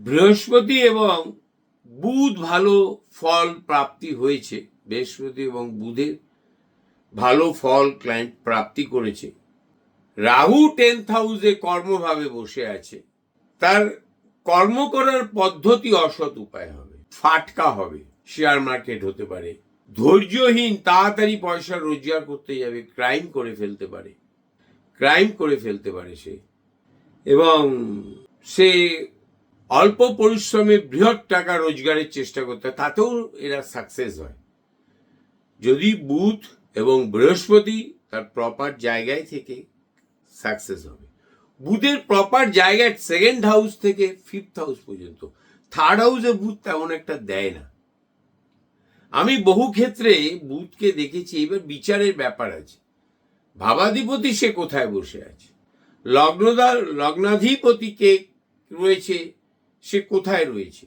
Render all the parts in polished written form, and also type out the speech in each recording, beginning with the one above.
বৃহস্পতি এবং বুধ ভালো ফল প্রাপ্তি হয়েছে। বৃহস্পতি এবং বুধের ভালো ফল ক্লায়েন্ট প্রাপ্তি করেছে। রাহু 10th হাউসে কর্মভাবে বসে আছে। তার কর্ম করার পদ্ধতি অসৎ উপায় হবে, ফাটকা হবে, শেয়ার মার্কেট হতে পারে, ধৈর্যহীন, তাড়াতাড়ি পয়সা রোজগার করতে যাবে, ক্রাইম করে ফেলতে পারে সে, এবং সে অল্প পরিশ্রমে বৃহৎ টাকা রোজগারের চেষ্টা করতে, তাতেও এরা সাকসেস হয় যদি বুধ এবং বৃহস্পতি তার প্রপার জায়গায় থেকে সাকসেস হবে। বুধের প্রপার জায়গায় 2nd হাউস থেকে 5th হাউস পর্যন্ত। 3rd হাউসে বুধ তেমন একটা দেয় না। আমি বহু ক্ষেত্রে বুধকে দেখেছি। এবার বিচারের ব্যাপার আছে, ভাবাধিপতি সে কোথায় বসে আছে, লগ্নাধিপতি কে রয়েছে, সে কোথায় রয়েছে।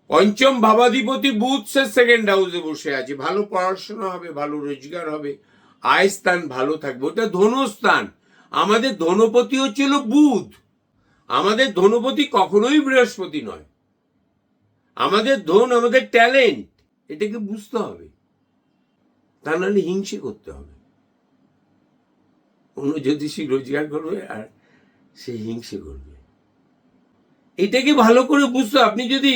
পঞ্চম ভাবাধিপতি বুধ, সে 2nd হাউসে বসে আছে। ভালো পড়াশোনা হবে, ভালো রোজগার হবে, আয় স্থান ভালো থাকবে, ওটা ধনস্থান। আমাদের ধনপতি হচ্ছিল বুধ, আমাদের ধনপতি কখনোই বৃহস্পতি নয়। আমাদের ধন আমাদের ট্যালেন্ট, এটাকে বুঝতে হবে, তা নাহলে হিংসে করতে হবে। অন্য জ্যোতিষী রোজগার করবে আর সে হিংসে করবে, এটাকে ভালো করে বুঝতে। আপনি যদি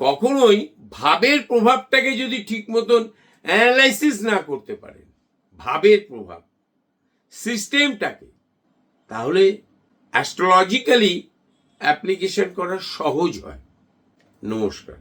কখনোই ভাবের প্রভাবটাকে যদি ঠিক মতন অ্যানালাইসিস না করতে পারেন, ভাবের প্রভাব সিস্টেমটাকে, তাহলে অ্যাস্ট্রোলজিক্যালি অ্যাপ্লিকেশন করা সহজ হয়। নমস্কার।